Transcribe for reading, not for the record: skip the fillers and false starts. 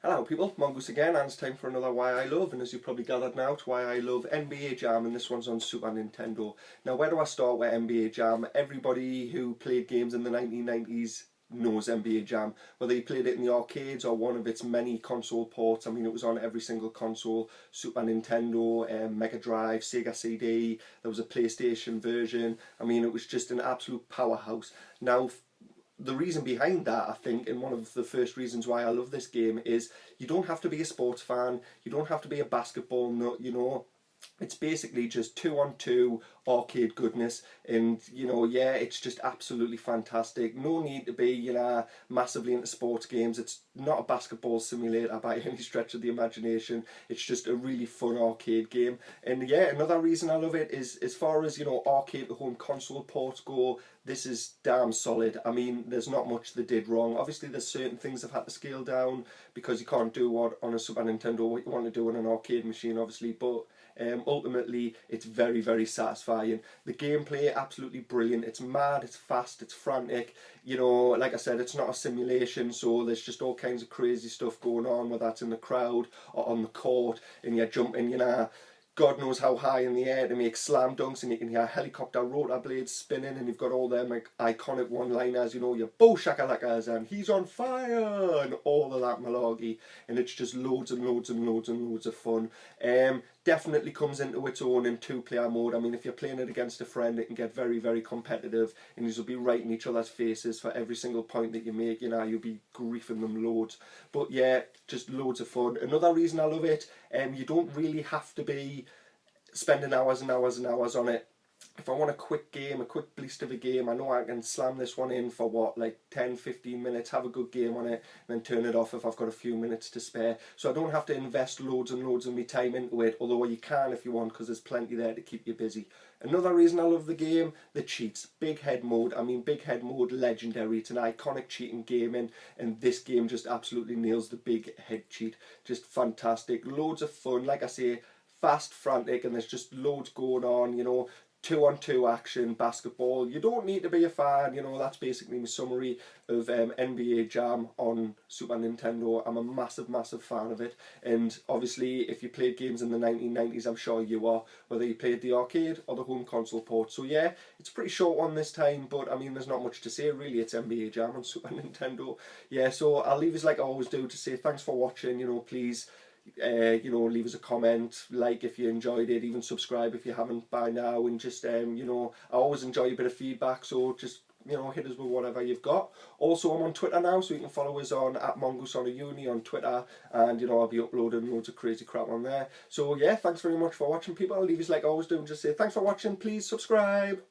Hello people, Mongoose again, and it's time for another Why I Love, and as you probably gathered now, it's Why I Love NBA Jam, and this one's on Super Nintendo. Now where do I start with NBA Jam? Everybody who played games in the 1990s knows NBA Jam, whether you played it in the arcades or one of its many console ports. I mean, it was on every single console: Super Nintendo, Mega Drive, Sega CD, there was a PlayStation version. I mean, it was just an absolute powerhouse. Now, the reason behind that, I think, and one of the first reasons why I love this game, is you don't have to be a sports fan, you don't have to be a basketball nut, you know. It's basically just 2-on-2 arcade goodness, and yeah, it's just absolutely fantastic. No need to be, massively into sports games. It's not a basketball simulator by any stretch of the imagination. It's just a really fun arcade game. And yeah, another reason I love it is, as far as arcade to home console ports go, this is damn solid. I mean, there's not much they did wrong. Obviously there's certain things they've had to scale down because you can't do what on a Super Nintendo what you want to do on an arcade machine, obviously, but ultimately it's very, very satisfying. The gameplay, absolutely brilliant. It's mad, it's fast, it's frantic. Like I said, it's not a simulation, so there's just all kinds of crazy stuff going on, whether that's in the crowd or on the court, and you're jumping, God knows how high in the air to make slam dunks, and you can hear helicopter rotor blades spinning, and you've got all them like iconic one-liners, your "Bo shakalakas" and "He's on fire" and all of that malarkey, and it's just loads and loads and loads and loads of fun. Definitely comes into its own in two-player mode. I mean, if you're playing it against a friend, it can get very, very competitive, and you'll be right in each other's faces for every single point that you make. You'll be griefing them loads. But yeah, just loads of fun. Another reason I love it, you don't really have to be spending hours and hours and hours on it. If I want a quick game, a quick blast of a game, I know I can slam this one in for what, like 10-15 minutes, have a good game on it, and then turn it off if I've got a few minutes to spare. So I don't have to invest loads and loads of my time into it, although you can if you want, because there's plenty there to keep you busy. Another reason I love the game, the cheats. Big Head mode. I mean, Big Head mode, legendary. It's an iconic cheat in gaming, and this game just absolutely nails the Big Head cheat. Just fantastic. Loads of fun. Like I say, fast, frantic, and there's just loads going on, 2-on-2 action, basketball. You don't need to be a fan, that's basically my summary of NBA Jam on Super Nintendo. I'm a massive, massive fan of it, and obviously if you played games in the 1990s, I'm sure you are, whether you played the arcade or the home console port. So yeah, it's a pretty short one this time, but I mean, there's not much to say really. It's NBA Jam on Super Nintendo. Yeah, so I'll leave us like I always do to say thanks for watching. Please leave us a comment, like if you enjoyed it, even subscribe if you haven't by now, and just I always enjoy a bit of feedback, so just hit us with whatever you've got. Also, I'm on Twitter now, so you can follow us on @Mongoose on a uni on Twitter, and I'll be uploading loads of crazy crap on there. So yeah, thanks very much for watching, people. I'll leave us like I always do and just say thanks for watching. Please subscribe.